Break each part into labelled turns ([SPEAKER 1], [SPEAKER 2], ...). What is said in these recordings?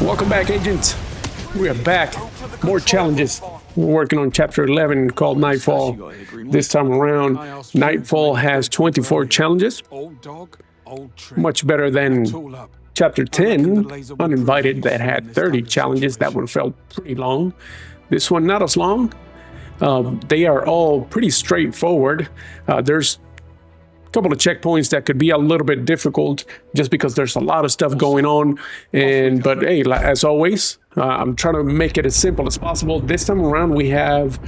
[SPEAKER 1] Welcome back, agents. We are back. More challenges. We're working on chapter 11 called Knightfall. This time around, Knightfall has 24 challenges. Much better than chapter 10, Uninvited, that had 30 challenges. That one felt pretty long. This one, not as long. They are all pretty straightforward. There's a couple of checkpoints that could be a little bit difficult just because there's a lot of stuff going on. But hey, as always, I'm trying to make it as simple as possible. This time around, we have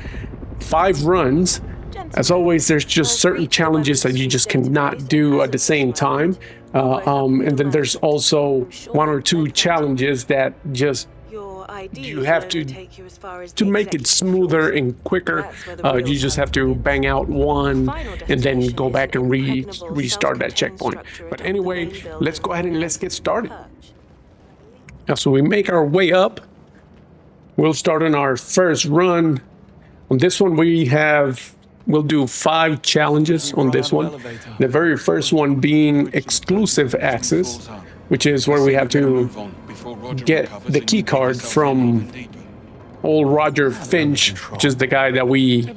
[SPEAKER 1] 5 runs. As always, there's just certain challenges that you just cannot do at the same time. And then there's also 1 or 2 challenges that just you have to make it smoother and quicker. You just have to bang out one and then go back and restart that checkpoint. But anyway, let's go ahead and let's get started. Now, so we make our way up. We'll start on our first run. On this one, we'll do 5 challenges on this one. The very first one being exclusive access, which is where we have to get the key card from old Roger Finch, which is the guy that we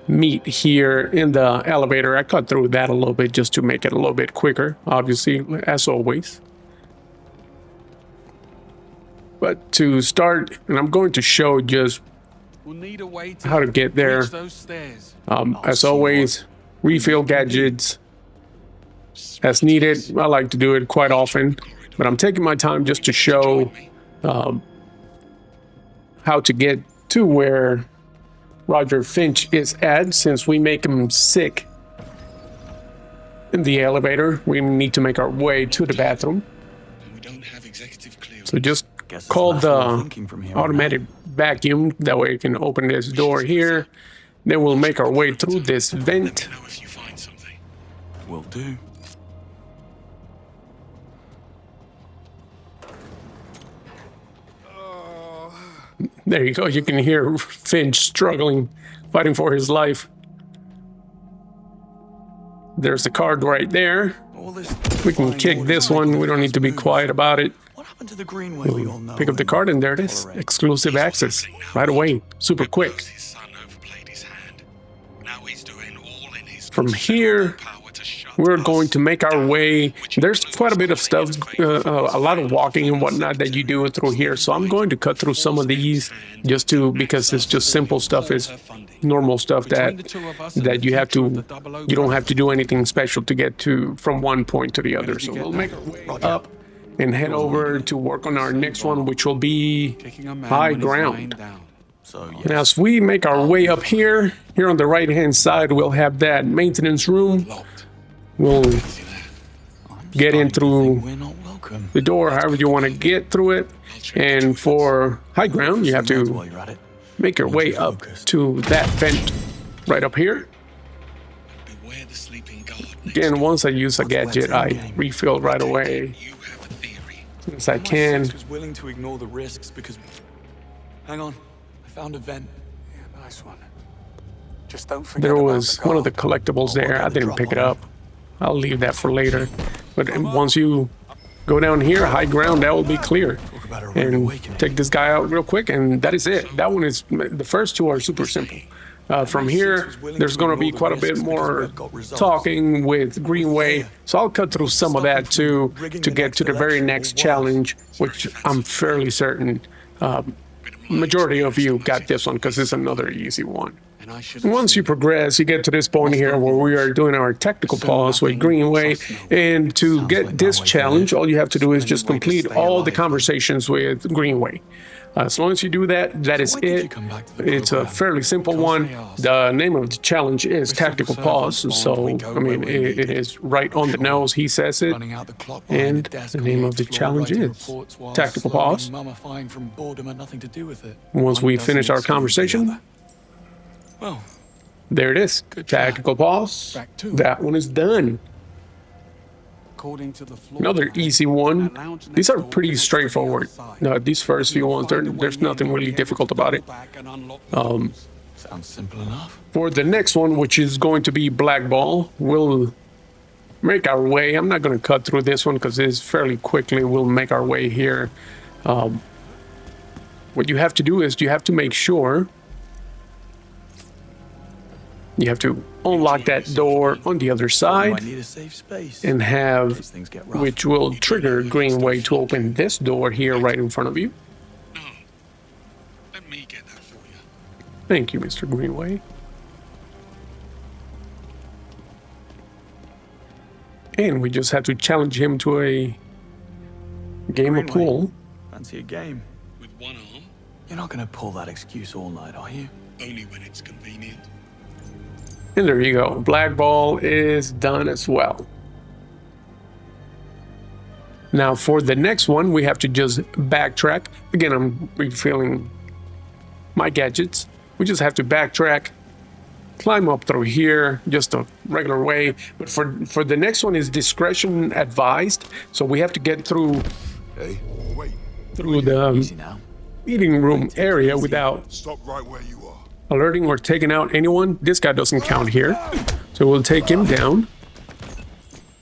[SPEAKER 1] meet here in the elevator. I cut through that a little bit just to make it a little bit quicker, obviously, as always. But to start, and I'm going to show just how to get there. As always, refill gadgets as needed. I like to do it quite often, but I'm taking my time just to show how to get to where Roger Finch is at. Since we make him sick in the elevator, we need to make our way to the bathroom. So just call the automatic vacuum. That way I can open this door here. Then we'll make our way through this vent.
[SPEAKER 2] Will do.
[SPEAKER 1] There you go. You can hear Finch struggling, fighting for his life. There's the card right there. We can kick this one. We don't need to be quiet about it.
[SPEAKER 2] What happened to the Greenway we all know?
[SPEAKER 1] Pick up the card and there it is. Exclusive access. Right away. Super quick. From here, we're going to make our way. There's quite a bit of stuff, a lot of walking and whatnot that you do through here. So I'm going to cut through some of these because it's just simple stuff. It's normal stuff that you don't have to do anything special to get to from one point to the other. So we'll make our way up and head over to work on our next one, which will be high ground. And as we make our way up here on the right-hand side, we'll have that maintenance room. We'll get in through the door, however you want to get through it. And for high ground, you have to make your way up to that vent right up here. Again, once I use a gadget, I refill right away as I can.
[SPEAKER 2] Willing to ignore the risks because... Hang on. Found a vent.
[SPEAKER 3] Yeah, nice one. Just don't forget
[SPEAKER 1] there was one of the collectibles there. I didn't pick it up. I'll leave that for later. But once you go down here, high ground, that will be clear. And take this guy out real quick, and that is it. That one is, the first 2 are super simple. From here, there's going to be quite a bit more talking with Greenway. So I'll cut through some of that too to get to the very next challenge, which I'm fairly certain majority of you got this one because it's another easy one. Once you progress, you get to this point here where we are doing our tactical pause with Greenway. And to get this challenge, all you have to do is just complete all the conversations with Greenway. As long as you do that, that is it. It's a fairly simple one. The name of the challenge is Tactical Pause. So, I mean, it is right on the nose. He says it. And the name of the challenge is Tactical Pause. Once we finish our conversation, there it is. Tactical Pause. That one is done. Another easy one. These are pretty straightforward. These first few ones, there's nothing really difficult about it.
[SPEAKER 2] Sounds simple enough.
[SPEAKER 1] For the next one, which is going to be Blackball, we'll make our way. I'm not going to cut through this one because it's fairly quickly. We'll make our way here What you have to do is you have to make sure you have to unlock that door on the other
[SPEAKER 2] Might
[SPEAKER 1] side
[SPEAKER 2] need a safe space.
[SPEAKER 1] and have,
[SPEAKER 2] These things get rough.
[SPEAKER 1] which will trigger Greenway to open this door here right in front of you.
[SPEAKER 3] No. Let me get that for you.
[SPEAKER 1] Thank you, Mr. Greenway. And we just have to challenge him to a game of
[SPEAKER 2] Greenway.
[SPEAKER 1] pool.
[SPEAKER 2] Fancy a game?
[SPEAKER 3] With one arm,
[SPEAKER 2] You're not gonna pull that excuse all night, are you?
[SPEAKER 3] only when it's convenient.
[SPEAKER 1] And there you go. Blackball is done as well. Now for the next one, we have to just backtrack. Again, I'm refilling my gadgets. We just have to backtrack, climb up through here, just a regular way. But for the next one is discretion advised. So we have to get through
[SPEAKER 4] Hey, wait.
[SPEAKER 1] through the
[SPEAKER 2] Easy now.
[SPEAKER 1] meeting room area without
[SPEAKER 4] Stop right where you are.
[SPEAKER 1] alerting or taking out anyone. This guy doesn't count here, so we'll take him down.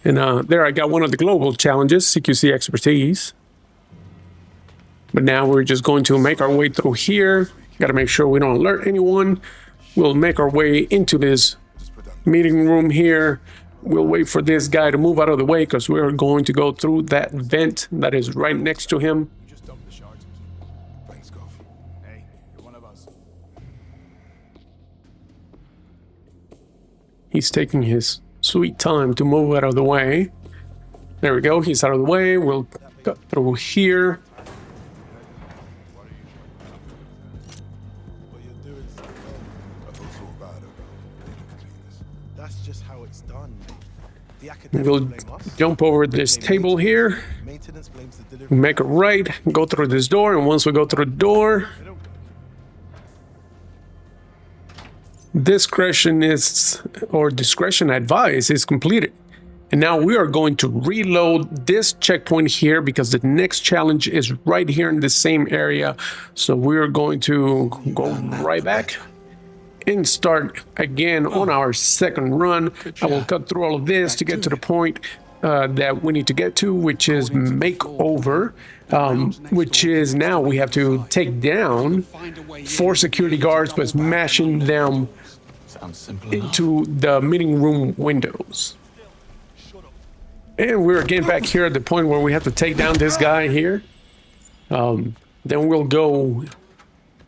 [SPEAKER 1] And there I got one of the global challenges, CQC Expertise. But now we're just going to make our way through here. Got to make sure we don't alert anyone. We'll make our way into this meeting room here. We'll wait for this guy to move out of the way because we're going to go through that vent that is right next to him.
[SPEAKER 4] Just dump the shards and keep. Thanks, Goff. Hey, you're one of us.
[SPEAKER 1] He's taking his sweet time to move out of the way. There we go. He's out of the way. We'll cut through here.
[SPEAKER 4] What you're doing so well. I feel so bad about being a completionist. That's just how it's done, mate. The academics
[SPEAKER 1] We'll
[SPEAKER 4] blame us.
[SPEAKER 1] jump over this table here,
[SPEAKER 4] Maintenance blames the delivery.
[SPEAKER 1] make a right, go through this door, and once we go through the door, Discretionist or discretion advice is completed. And now we are going to reload this checkpoint here because the next challenge is right here in the same area. So we're going to go right back and start again on our second run. I will cut through all of this to get to the point that we need to get to, which is Makeover, which is now we have to take down 4 security guards by smashing them
[SPEAKER 2] Sounds simple enough.
[SPEAKER 1] into the meeting room windows. And we're again back here at the point where we have to take down this guy here. Then we'll go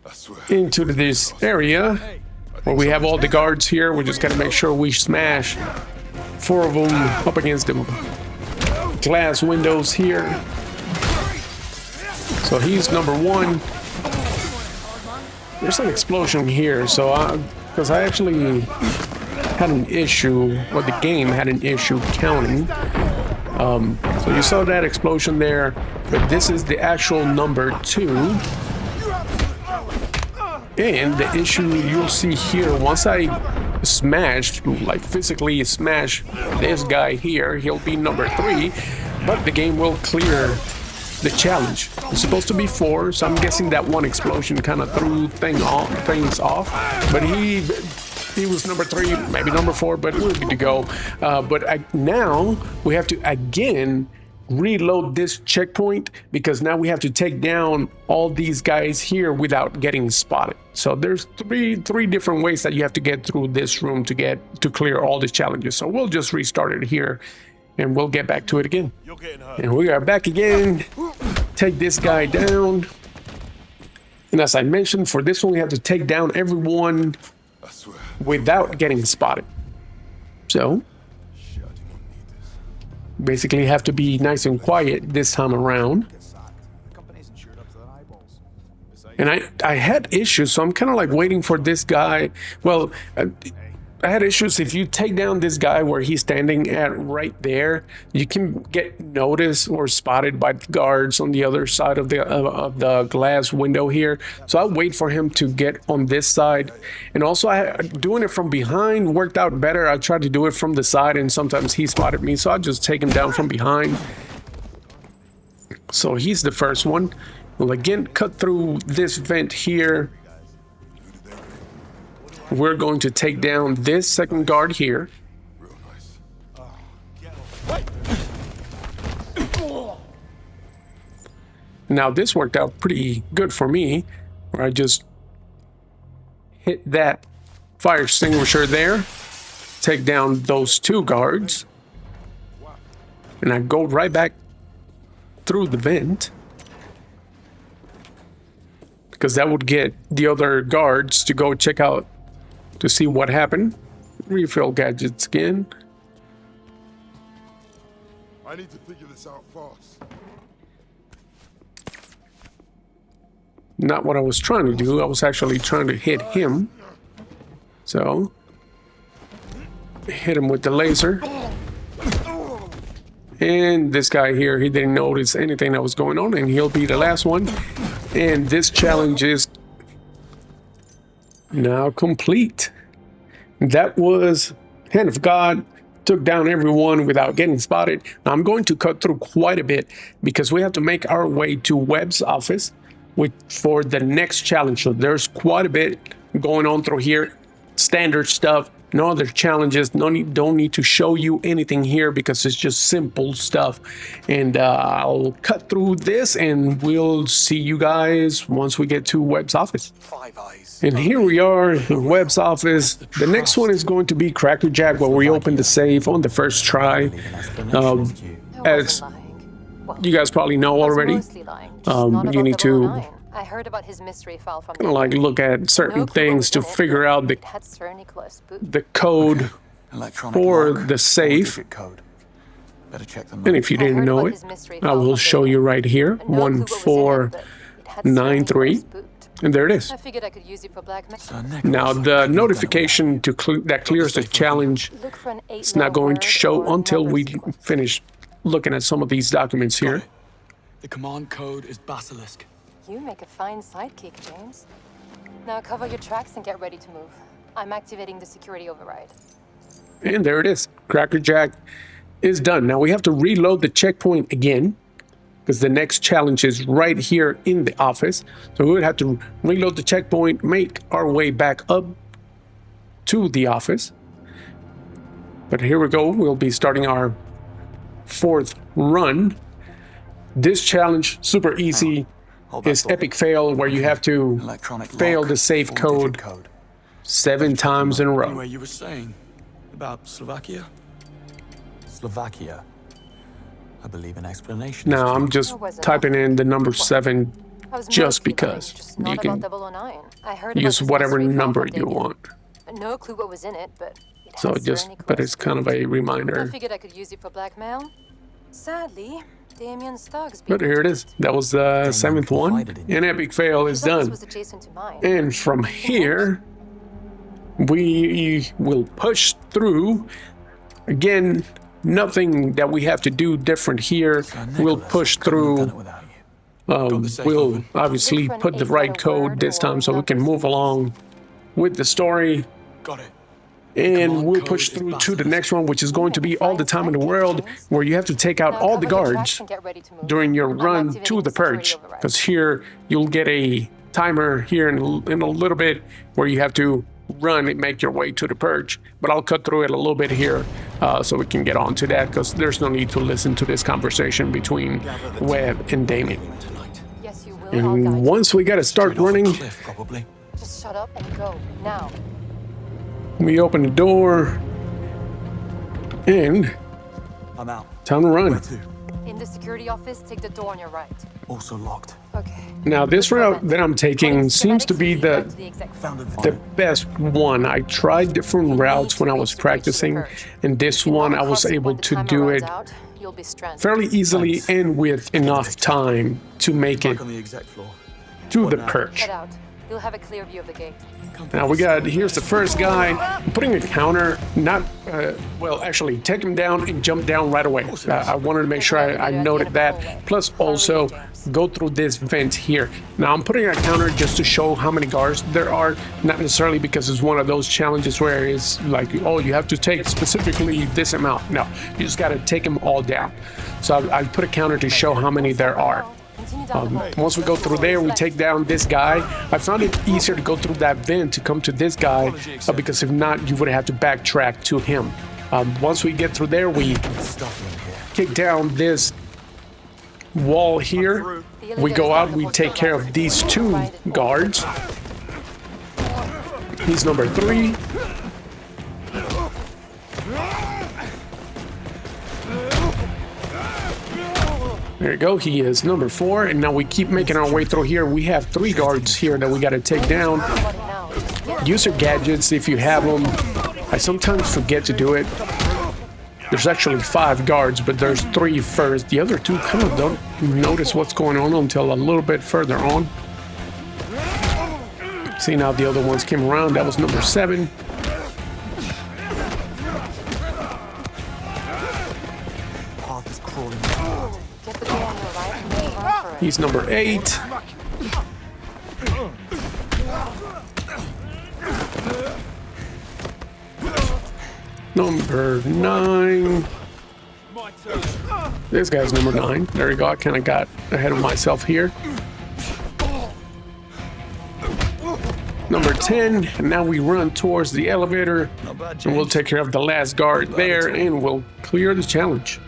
[SPEAKER 4] I swear.
[SPEAKER 1] into this area where we have all the guards here. We just gotta make sure we smash 4 of them up against the glass windows here. So he's number 1. There's an explosion here, so because I actually had an issue, or the game had an issue counting. So you saw that explosion there, but this is the actual number 2. And the issue you'll see here, once I smashed, like physically smash this guy here, he'll be number 3, but the game will clear the challenge. It's supposed to be 4, so I'm guessing that one explosion kind of threw things off, but he was number 3, maybe number 4, but we're good to go. Now we have to again reload this checkpoint because now we have to take down all these guys here without getting spotted. So there's three different ways that you have to get through this room to clear all the challenges. So we'll just restart it here and we'll get back to it again.
[SPEAKER 4] You're getting hurt.
[SPEAKER 1] And we are back again. Take this guy down. And as I mentioned, for this one we have to take down everyone
[SPEAKER 4] I swear.
[SPEAKER 1] without getting spotted. So
[SPEAKER 4] Shit, I do not need this.
[SPEAKER 1] basically have to be nice and quiet this time around. And I had issues, so I'm kind of like waiting for this guy. Well, I had issues. If you take down this guy where he's standing at right there, you can get noticed or spotted by the guards on the other side of the glass window here. So I'll wait for him to get on this side. And also, doing it from behind worked out better. I tried to do it from the side, and sometimes he spotted me, so I just take him down from behind. So he's the first one. We'll again cut through this vent here. We're going to take down this second guard here.
[SPEAKER 4] Real nice.
[SPEAKER 1] Now this worked out pretty good for me, where I just hit that fire extinguisher there, take down those 2 guards, and I go right back through the vent, because that would get the other guards to go check out to see what happened. Refill gadgets again.
[SPEAKER 4] I need to figure this out fast.
[SPEAKER 1] Not what I was trying to do. I was actually trying to hit him. So, hit him with the laser. And this guy here, he didn't notice anything that was going on, and he'll be the last one. And this challenge is now complete. That was Hand of God. Took down everyone without getting spotted. Now, I'm going to cut through quite a bit because we have to make our way to Webb's office for the next challenge. So there's quite a bit going on through here. Standard stuff. No other challenges. Don't need to show you anything here because it's just simple stuff. And I'll cut through this and we'll see you guys once we get to Webb's office. And here we are in Webb's office. The next one is going to be Crackerjack, where we open the safe on the first try. As you guys probably know already, you need to
[SPEAKER 5] I heard about his mystery file from
[SPEAKER 1] like look at certain things to figure out the code for the safe. And if you didn't know it, I will show you right here, 1493, and there it is.
[SPEAKER 5] I figured I could use it for blackmail.
[SPEAKER 1] Now the notification that clears the challenge is not going to show until we finish looking at some of these documents here.
[SPEAKER 2] The command code is Basilisk.
[SPEAKER 5] You make a fine sidekick, James. Now cover your tracks and get ready to move. I'm activating the security override.
[SPEAKER 1] And there it is. Crackerjack is done. Now we have to reload the checkpoint again because the next challenge is right here in the office. So we would have to reload the checkpoint, make our way back up to the office. But here we go. We'll be starting our 4th run. This challenge, super easy. Is epic fail, where you have to fail the safe code 7 times in a row.
[SPEAKER 2] Anyway, you were saying about Slovakia?
[SPEAKER 6] Slovakia. I believe an explanation.
[SPEAKER 1] Now I'm just typing in the number 7 just because you can use whatever number you want.
[SPEAKER 5] No clue what was in it, but
[SPEAKER 1] So it's kind of a reminder.
[SPEAKER 5] I figured I could use it for blackmail. Sadly, Damien's thugs.
[SPEAKER 1] But here it is. That was the 7th one. An epic fail is done. And from here, we will push through. Again, nothing that we have to do different here. We'll push through. We'll obviously put the right code this time so we can move along with the story.
[SPEAKER 2] Got it.
[SPEAKER 1] And we'll push through to the next one, which is going to be all the time in the world, where you have to take out all the guards during your run to the perch. Because here you'll get a timer here in a little bit where you have to run and make your way to the perch. But I'll cut through it a little bit here so we can get on to that, because there's no need to listen to this conversation between Webb and Damien.
[SPEAKER 5] Yes, you will.
[SPEAKER 1] And once we gotta start running,
[SPEAKER 5] Just shut up and go now.
[SPEAKER 1] we open the door, and
[SPEAKER 6] I'm out.
[SPEAKER 1] time to run.
[SPEAKER 6] Where to?
[SPEAKER 5] In the security office, take the door on your right.
[SPEAKER 6] Also locked.
[SPEAKER 5] Okay.
[SPEAKER 1] Now this route that I'm taking seems to be the
[SPEAKER 6] Found a
[SPEAKER 1] best one. I tried different routes when I was practicing, and this one I was able to do it fairly easily and with enough time to make it
[SPEAKER 6] on the exec floor.
[SPEAKER 1] to the perch.
[SPEAKER 5] Get out. You'll have a clear view of the gate.
[SPEAKER 1] Now here's the first guy. I'm putting a counter, well, actually take him down and jump down right away. I wanted to make sure I noted that. Plus also go through this vent here. Now I'm putting a counter just to show how many guards there are, not necessarily because it's one of those challenges where it's like, oh, you have to take specifically this amount. No, you just got to take them all down. So I put a counter to show how many there are. Once we go through there, we take down this guy. I found it easier to go through that vent to come to this guy because if not, you would have to backtrack to him. Once we get through there, we kick down this wall here.
[SPEAKER 5] Really
[SPEAKER 1] We
[SPEAKER 5] get
[SPEAKER 1] go
[SPEAKER 5] us
[SPEAKER 1] out,
[SPEAKER 5] down
[SPEAKER 1] we
[SPEAKER 5] before
[SPEAKER 1] take care of these two guards. He's number 3. There you go, he is number 4, and now we keep making our way through here. We have 3 guards here that we gotta take down. Use your gadgets if you have them. I sometimes forget to do it. There's actually 5 guards, but there's 3 first. The other 2 kind of don't notice what's going on until a little bit further on. See, now the other ones came around. That was number 7.
[SPEAKER 6] Path is crawling.
[SPEAKER 5] Get the door on your right and then run for it.
[SPEAKER 1] He's number 8. Number 9. This guy's number 9. There we go. I kind of got ahead of myself here. Number 10. And now we run towards the elevator. And we'll take care of the last guard there. And we'll clear the challenge.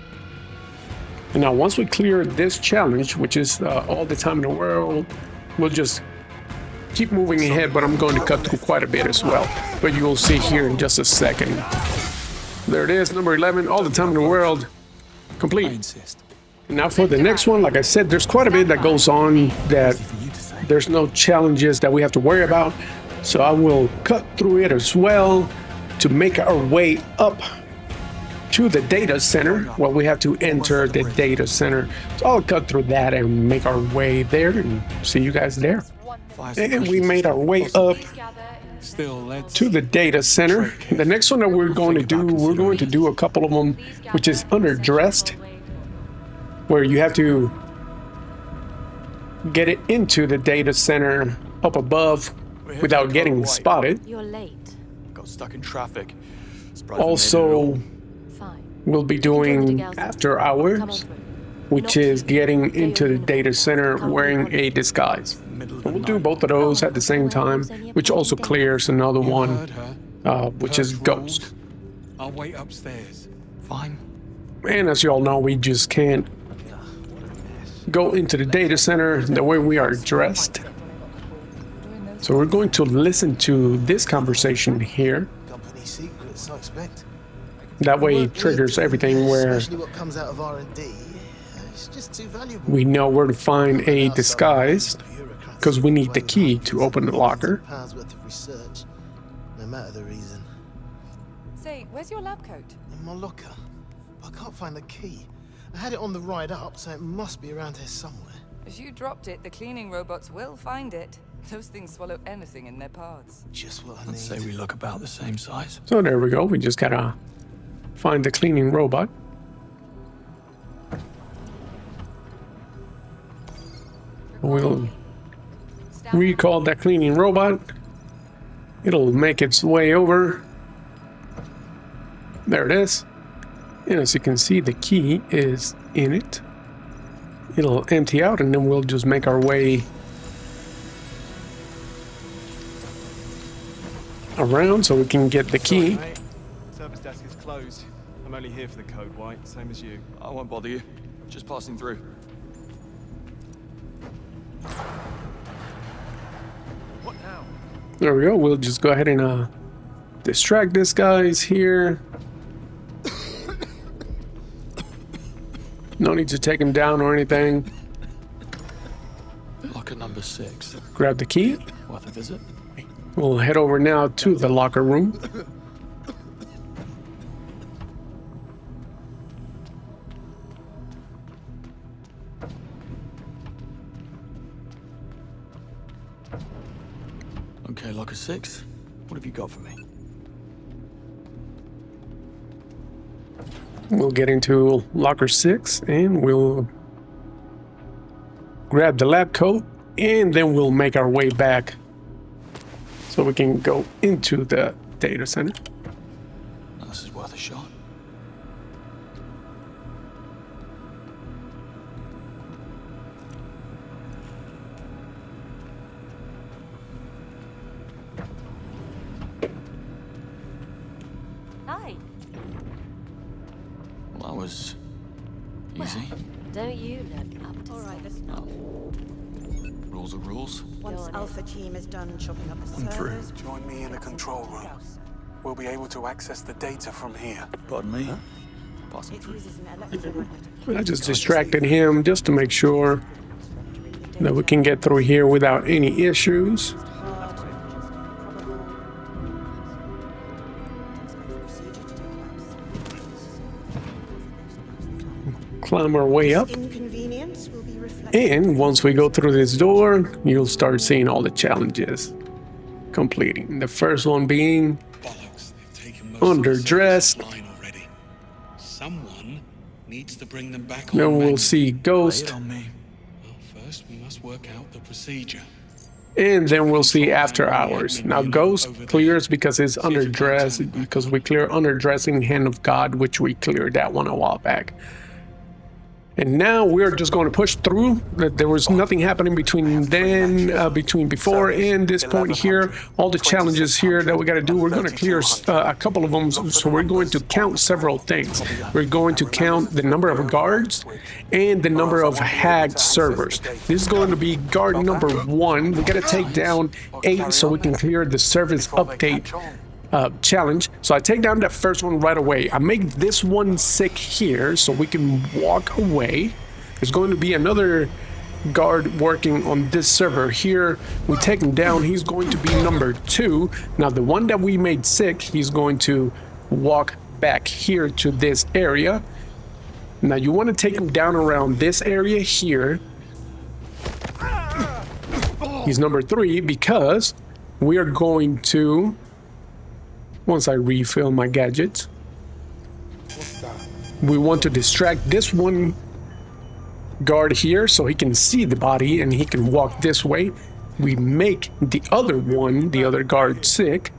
[SPEAKER 1] And now once we clear this challenge, which is all the time in the world, we'll just keep moving ahead. But I'm going to cut through quite a bit as well. But you will see here in just a second. There it is, number 11, all the time in the world,
[SPEAKER 6] I
[SPEAKER 1] complete.
[SPEAKER 6] insist.
[SPEAKER 1] Now for the next one, like I said, there's quite a bit that goes on that
[SPEAKER 6] For you to say.
[SPEAKER 1] there's no challenges that we have to worry about. So I will cut through it as well to make our way up to the data center. Well, we have to enter the data center. So I'll cut through that and make our way there and see you guys there. And we made our way up
[SPEAKER 2] Still, let's...
[SPEAKER 1] to the data center. The next one that we're going to do a couple of them, which is Underdressed, where you have to get it into the data center up above without getting spotted.
[SPEAKER 5] You're late.
[SPEAKER 2] Got stuck in traffic. Surprised I made it
[SPEAKER 1] Also,
[SPEAKER 2] all.
[SPEAKER 5] Fine.
[SPEAKER 1] we'll be doing After Hours, which is getting into the data center wearing a disguise.
[SPEAKER 2] Middle of
[SPEAKER 1] And
[SPEAKER 2] the
[SPEAKER 1] we'll do
[SPEAKER 2] night.
[SPEAKER 1] both of those at the same time, which also clears another one,
[SPEAKER 2] Heard her.
[SPEAKER 1] which is
[SPEAKER 2] First
[SPEAKER 1] Ghost.
[SPEAKER 2] rules. I'll wait upstairs.
[SPEAKER 6] Fine.
[SPEAKER 1] And as you all know, we just can't go into the data center the way we are dressed. So we're going to listen to this conversation here.
[SPEAKER 4] Company secrets, I expect.
[SPEAKER 1] That way it triggers everything where
[SPEAKER 4] Especially what comes out of R&D. It's just too valuable.
[SPEAKER 1] we know where to find a disguise, because we need the key to open the locker.
[SPEAKER 4] Pounds worth of research, no matter the reason.
[SPEAKER 7] Say, where's your lab coat?
[SPEAKER 4] In my locker. I can't find the key. I had it on the ride up, so it must be around here somewhere.
[SPEAKER 7] If you dropped it, the cleaning robots will find it. Those things swallow anything in their paths.
[SPEAKER 4] Just what I
[SPEAKER 6] I'd
[SPEAKER 4] need.
[SPEAKER 6] say we look about the same size.
[SPEAKER 1] So there we go. We just gotta find the cleaning robot. We'll recall that cleaning robot. It'll make its way over. There it is. And as you can see, the key is in it. It'll empty out and then we'll just make our way around so we can get the key.
[SPEAKER 8] Sorry, mate. Service desk is closed. I'm only here for the code, White, same as you.
[SPEAKER 2] I won't bother you. Just passing through.
[SPEAKER 8] What now?
[SPEAKER 1] There we go. We'll just go ahead and distract this guy's here. No need to take him down or anything.
[SPEAKER 6] Locker number 6.
[SPEAKER 1] Grab the key.
[SPEAKER 6] Worth a visit.
[SPEAKER 1] We'll head over now to the locker room.
[SPEAKER 6] Okay, locker 6. What have you got for me?
[SPEAKER 1] We'll get into locker 6 and we'll grab the lab coat and then we'll make our way back so we can go into the data center.
[SPEAKER 6] This is worth a shot.
[SPEAKER 5] Hi.
[SPEAKER 6] Well, that was easy.
[SPEAKER 5] Don't you look up to something.
[SPEAKER 6] Rules are rules.
[SPEAKER 9] Once Alpha Team is done chopping up the
[SPEAKER 6] I'm through.
[SPEAKER 9] servers,
[SPEAKER 10] Join me in the control room. We'll be able to access the data from here.
[SPEAKER 6] Pardon me? Passing
[SPEAKER 9] it
[SPEAKER 6] through.
[SPEAKER 9] uses an electromagnetic.
[SPEAKER 1] I just distracted him just to make sure that we can get through here without any issues. Climb our way up.
[SPEAKER 9] Inconvenience will be reflected.
[SPEAKER 1] And once we go through this door, you'll start seeing all the challenges completing. The first one being
[SPEAKER 3] Bollocks, they've taken most of the
[SPEAKER 1] Underdressed.
[SPEAKER 3] servers offline already. Someone needs to bring them back
[SPEAKER 1] Then
[SPEAKER 3] on
[SPEAKER 1] we'll
[SPEAKER 3] manually.
[SPEAKER 1] see
[SPEAKER 6] Lay it
[SPEAKER 1] Ghost.
[SPEAKER 6] on me.
[SPEAKER 3] Well, first we must work out the procedure.
[SPEAKER 1] And then we'll see After Hours. Now Ghost clears because it's underdressed, because we clear Underdressing Hand of God, which we cleared that one a while back. And now we're just going to push through. There was nothing happening between between before and this point here. All the challenges here that we got to do, we're going to clear a couple of them. So we're going to count several things. We're going to count the number of guards and the number of hacked servers. This is going to be guard number 1. We got to take down 8 so we can clear the service update challenge. So I take down that first one right away. I make this one sick here so we can walk away. There's going to be another guard working on this server here. We take him down. He's going to be number 2. Now the one that we made sick, he's going to walk back here to this area. Now you want to take him down around this area here. He's number 3 because we are going to, once I refill my gadgets, we want to distract this one guard here so he can see the body and he can walk this way. We make the other one, the other guard, sick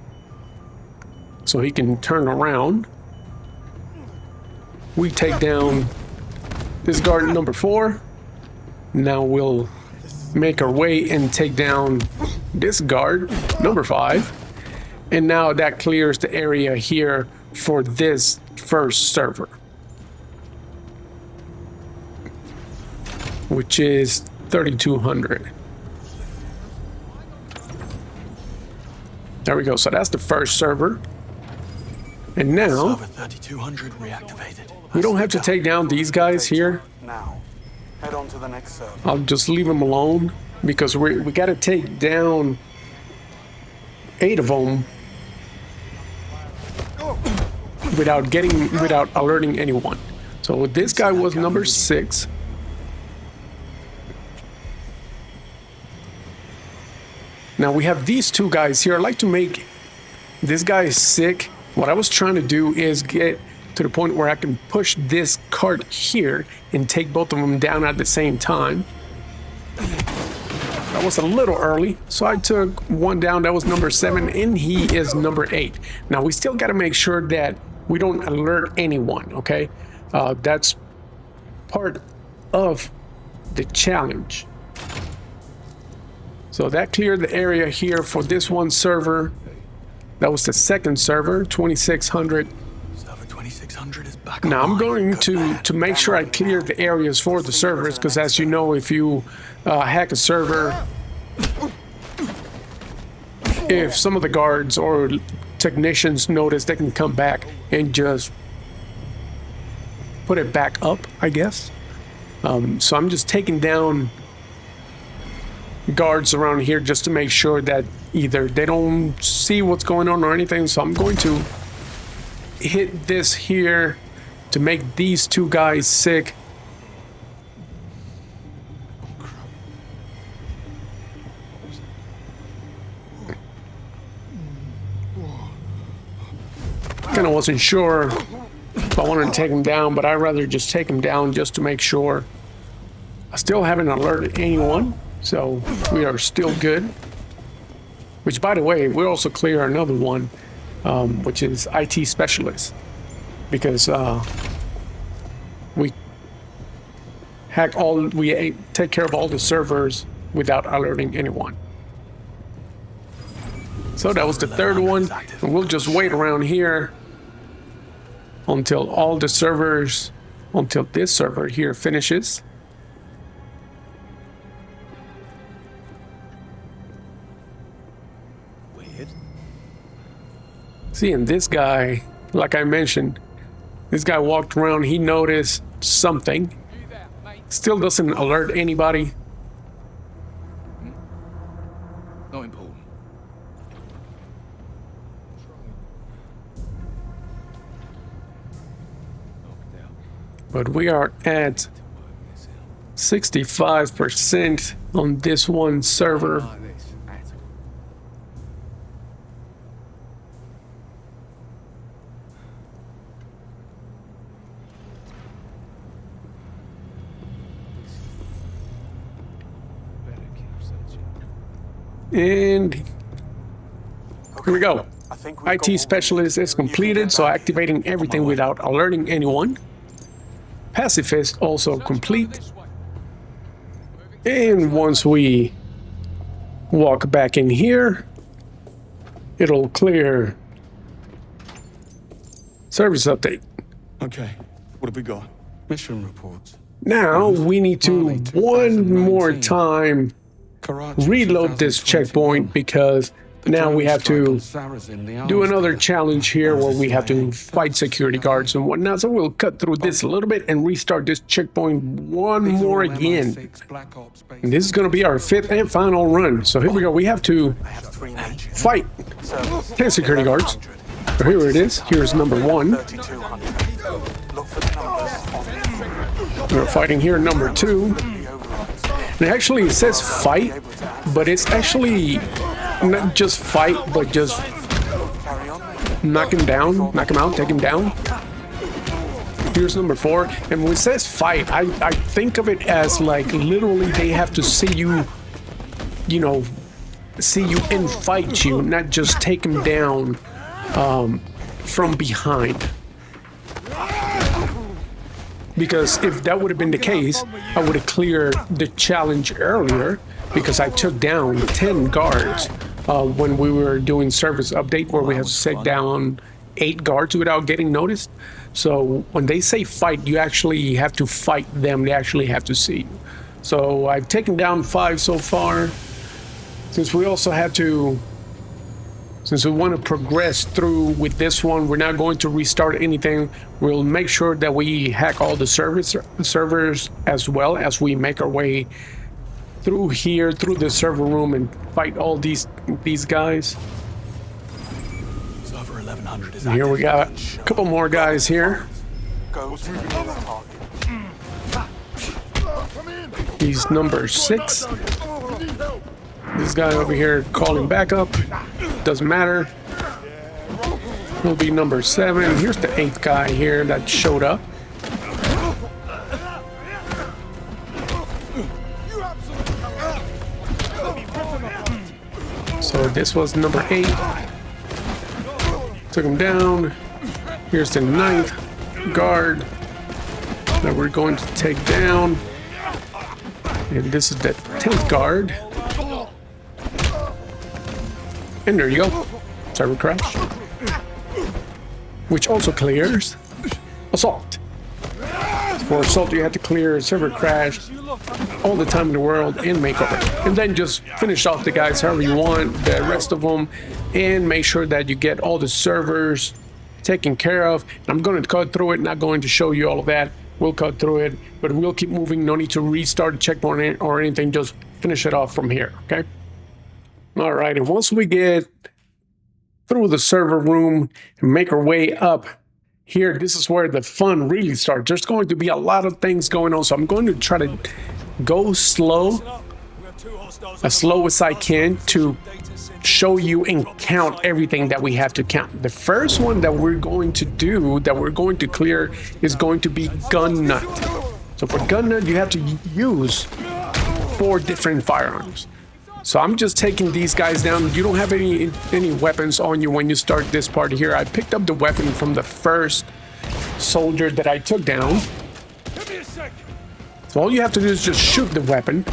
[SPEAKER 1] so he can turn around. We take down this guard number 4. Now we'll make our way and take down this guard number 5. And now that clears the area here for this first server, which is 3200. There we go. So that's the first server. And now
[SPEAKER 6] Server 3200 reactivated.
[SPEAKER 1] we don't have to take down these guys here.
[SPEAKER 10] Now, head on to the next server.
[SPEAKER 1] I'll just leave them alone because we got to take down 8 of them without alerting anyone. So this guy was number 6. Now we have these 2 guys here. I'd like to make this guy sick. What I was trying to do is get to the point where I can push this cart here and take both of them down at the same time. That was a little early, so I took one down. That was number 7, and he is number 8. Now we still got to make sure that we don't alert anyone, okay? That's part of the challenge. So that cleared the area here for this one server. That was the second server, 2600.
[SPEAKER 6] Server 2600 is back
[SPEAKER 1] Now I'm
[SPEAKER 6] online.
[SPEAKER 1] going to make sure I clear the areas for the servers, because as you know, if you hack a server, if some of the guards or technicians notice, they can come back and just put it back up, I guess. So I'm just taking down guards around here just to make sure that either they don't see what's going on or anything. So I'm going to hit this here to make these 2 guys sick. Kind of wasn't sure if I wanted to take him down, but I'd rather just take him down just to make sure. I still haven't alerted anyone, so we are still good. Which, by the way, we'll also clear another one, which is IT Specialist, because we take care of all the servers without alerting anyone. So that was the third one, and we'll just wait around here until all the servers, until this server here finishes.
[SPEAKER 4] kid.
[SPEAKER 1] See, and this guy, like I mentioned, this guy walked around, he noticed something. Still doesn't alert anybody.
[SPEAKER 2] Not important.
[SPEAKER 1] But we are at 65% on this one server. And here we go. IT specialist is completed, so activating everything without alerting anyone. Pacifist also complete. And once we walk back in here, it'll clear. Service update.
[SPEAKER 2] Okay, what have we got? Mission reports.
[SPEAKER 1] Now we need to one more time reload this checkpoint, because now we have to do another challenge here where we have to fight security guards and whatnot. So we'll cut through this a little bit and restart this checkpoint one more again. And this is going to be our 5th and final run. So here we go. We have to fight 10 security guards. So here it is. Here's number 1. We're fighting here number 2. And actually it says fight, but it's actually not just fight, but just knock him down, knock him out, take him down. Here's number 4, and when it says fight, I think of it as like literally they have to see you, you know, see you and fight you, not just take him down from behind. Because if that would have been the case, I would have cleared the challenge earlier, because I took down 10 guards when we were doing service update, where we had to take down 8 guards without getting noticed. So when they say fight, you actually have to fight them. They actually have to see you. So I've taken down 5 so far. Since we also have to, since we want to progress through with this one, we're not going to restart anything. We'll make sure that we hack all the servers as well as we make our way through here, through the server room, and fight all these guys.
[SPEAKER 6] Server 1100 is
[SPEAKER 1] and here we got a couple more guys here. He's number 6. This guy over here calling backup. Doesn't matter. He'll be number 7. Here's the 8th guy here that showed up. So this was number 8. Took him down. Here's the 9th guard that we're going to take down. And this is the 10th guard. And there you go. Server crash. Which also clears assault. For assault, you have to clear server crash all the time in the world in Makeover. And then just finish off the guys however you want, the rest of them, and make sure that you get all the servers taken care of. I'm going to cut through it, not going to show you all of that. We'll cut through it, but we'll keep moving. No need to restart the checkpoint or anything. Just finish it off from here, okay? All right, and once we get through the server room and make our way up here, this is where the fun really starts. There's going to be a lot of things going on, so I'm going to try to go slow, as slow as I can, to show you and count everything that we have to count. The first one that we're going to do, that we're going to clear, is going to be gun nut. So for gun nut, you have to use 4 different firearms. So I'm just taking these guys down. You don't have any weapons on you when you start this part here. I picked up the weapon from the first soldier that I took down. So all you have to do is just shoot the weapon.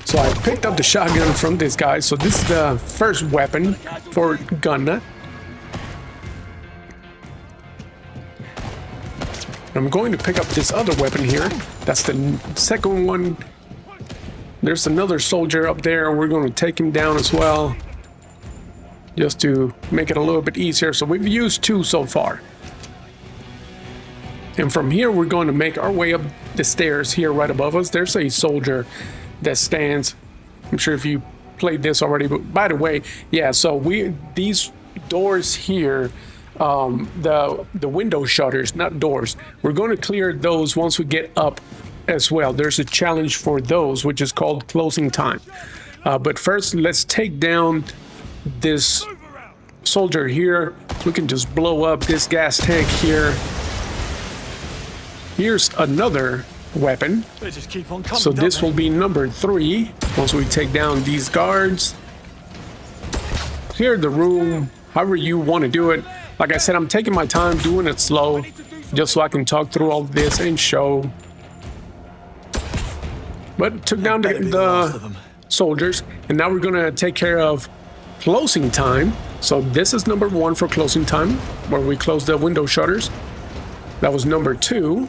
[SPEAKER 1] So I picked up the shotgun from this guy. So this is the first weapon for gun nut. I'm going to pick up this other weapon here. That's the second one. There's another soldier up there. We're going to take him down as well. just to make it a little bit easier. So we've used 2 so far. And from here, we're going to make our way up the stairs here right above us. There's a soldier that stands. I'm sure if you played this already, but by the way, yeah, so these doors here, the window shutters, not doors, we're going to clear those once we get up as well. There's a challenge for those, which is called closing time. But first, let's take down this soldier here. We can just blow up this gas tank here. Here's another weapon.
[SPEAKER 2] They just keep on coming,
[SPEAKER 1] So this
[SPEAKER 2] don't
[SPEAKER 1] will be number 3 once we take down these guards. Clear the room however you want to do it. Like I said, I'm taking my time doing it slow just so I can talk through all this and show. But took down the soldiers, and now we're gonna take care of closing time. So this is number 1 for closing time, where we close the window shutters. That was number 2.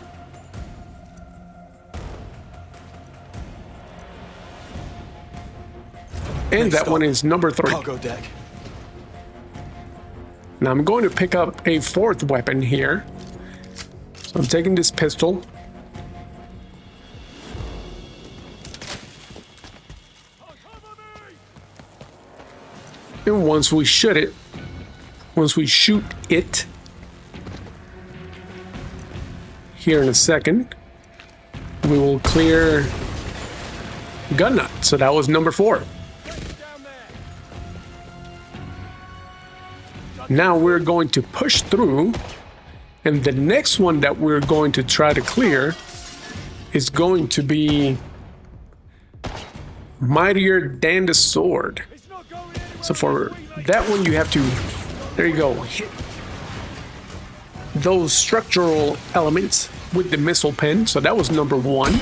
[SPEAKER 1] And that one is number 3.
[SPEAKER 2] Cargo deck.
[SPEAKER 1] Now I'm going to pick up a 4th weapon here. So I'm taking this pistol. And once we shoot it here in a second, we will clear gun nut. So that was number 4. Now we're going to push through, and the next one that we're going to try to clear is going to be Mightier than the sword. So for that one, you have to, there you go, hit those structural elements with the missile pen. So that was number 1.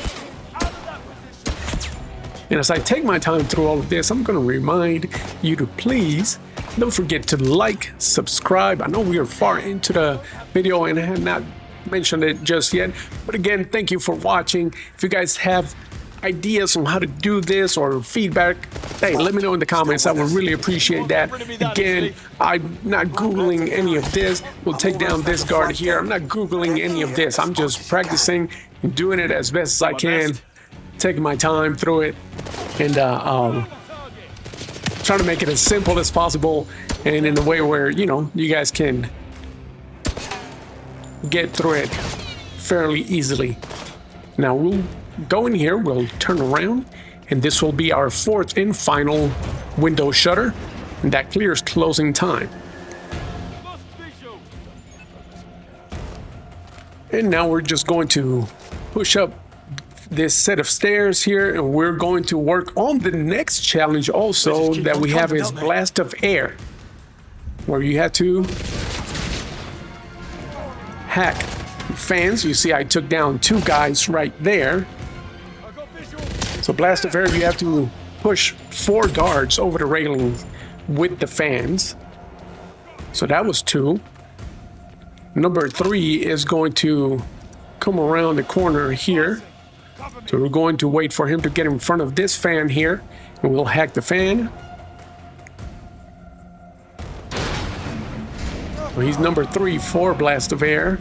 [SPEAKER 1] And as I take my time through all of this, I'm going to remind you to please don't forget to like, subscribe. I know we are far into the video and I have not mentioned it just yet. But again, thank you for watching. If you guys have ideas on how to do this or feedback, hey, let me know in the comments. I would really appreciate that. Again, I'm not Googling any of this. We'll take down this guard here. I'm not Googling any of this. I'm just practicing and doing it as best as I can. Taking my time through it and trying to make it as simple as possible and in a way where, you know, you guys can get through it fairly easily. Now we'll go in here, we'll turn around, and this will be our 4th and final window shutter, and that clears closing time. And now we're just going to push up this set of stairs here, and we're going to work on the next challenge also that we have is Blast of Air, where you have to hack fans. You see I took down 2 guys right there. So Blast of Air, you have to push 4 guards over the railing with the fans. So that was 2. Number 3 is going to come around the corner here. So we're going to wait for him to get in front of this fan here, and we'll hack the fan. So he's number 3 for Blast of Air.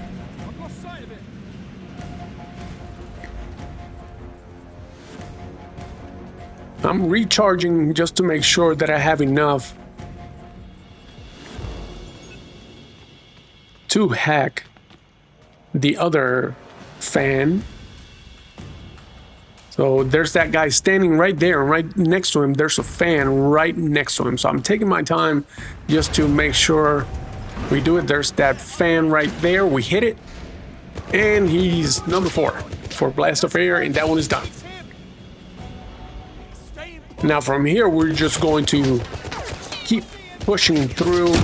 [SPEAKER 1] I'm recharging just to make sure that I have enough to hack the other fan. So there's that guy standing right there, and right next to him, there's a fan right next to him. So I'm taking my time just to make sure we do it. There's that fan right there. We hit it, and he's number 4 for Blast of Air, and that one is done. Now from here, we're just going to keep pushing through.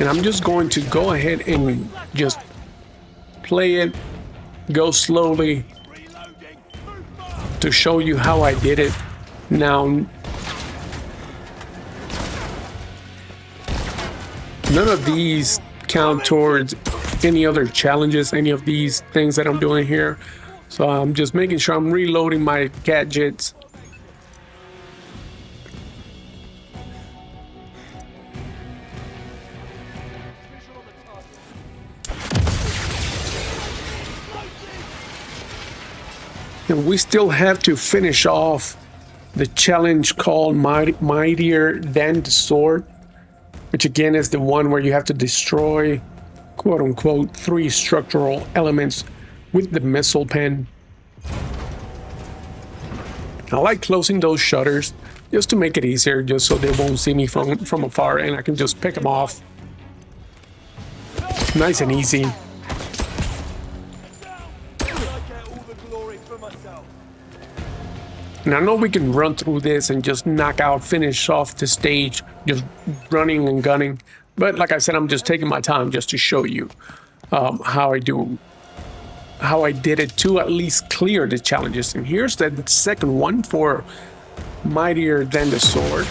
[SPEAKER 1] And I'm just going to go ahead and just play it, go slowly to show you how I did it. Now, none of these count towards any other challenges, any of these things that I'm doing here. So I'm just making sure I'm reloading my gadgets. And we still have to finish off the challenge called Mightier Than the Sword, which again is the one where you have to destroy, quote unquote, 3 structural elements with the missile pen. I like closing those shutters just to make it easier, just so they won't see me from afar and I can just pick them off. Nice and easy. And I know we can run through this and just finish off the stage, just running and gunning. But like I said, I'm just taking my time just to show you how I did it to at least clear the challenges. And here's the second one for Mightier Than the Sword.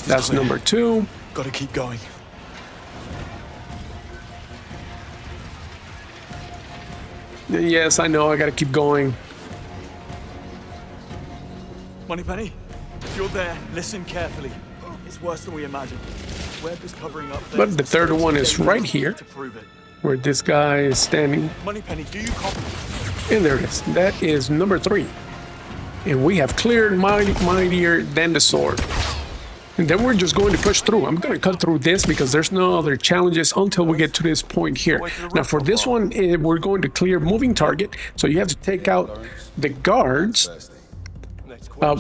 [SPEAKER 1] That's number 2.
[SPEAKER 2] Gotta keep going.
[SPEAKER 1] Yes, I know, I gotta keep going.
[SPEAKER 2] Moneypenny, if you're there, listen carefully. It's worse than we imagined. Web is covering up.
[SPEAKER 1] But the third one is right here, where this guy is standing.
[SPEAKER 2] Moneypenny, do you copy?
[SPEAKER 1] And there it is. That is number 3. And we have cleared Mightier Than the Sword. And then we're just going to push through. I'm going to cut through this because there's no other challenges until we get to this point here. Now for this one, we're going to clear moving target. So you have to take out the guards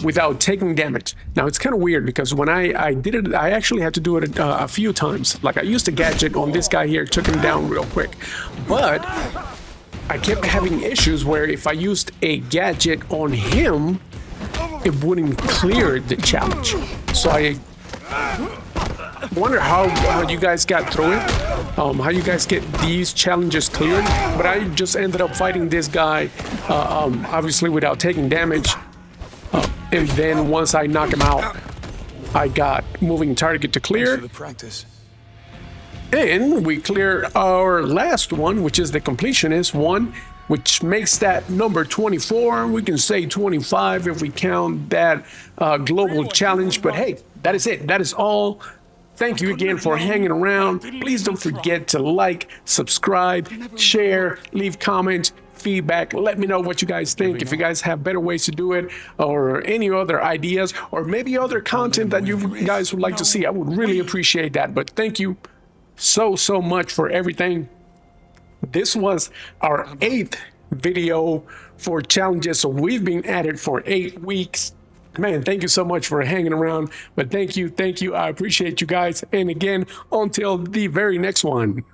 [SPEAKER 1] without taking damage. Now it's kind of weird because when I did it, I actually had to do it a few times. Like I used a gadget on this guy here, took him down real quick. But I kept having issues where if I used a gadget on him, it wouldn't clear the challenge. So I wonder how you guys got through it, how you guys get these challenges cleared. But I just ended up fighting this guy, obviously without taking damage. And then once I knock him out, I got moving target to clear.
[SPEAKER 2] The practice.
[SPEAKER 1] And we clear our last one, which is the Completionist one, which makes that number 24. We can say 25 if we count that global challenge. But hey, that is it. That is all. Thank you again for hanging around. Please don't forget to like, subscribe, share, leave comments, feedback. Let me know what you guys think. If you guys have better ways to do it or any other ideas or maybe other content that you guys would like to see, I would really appreciate that. But thank you so much for everything. This was our 8th video for challenges, so we've been at it for 8 weeks. Man, thank you so much for hanging around. But thank you, I appreciate you guys. And again, until the very next one.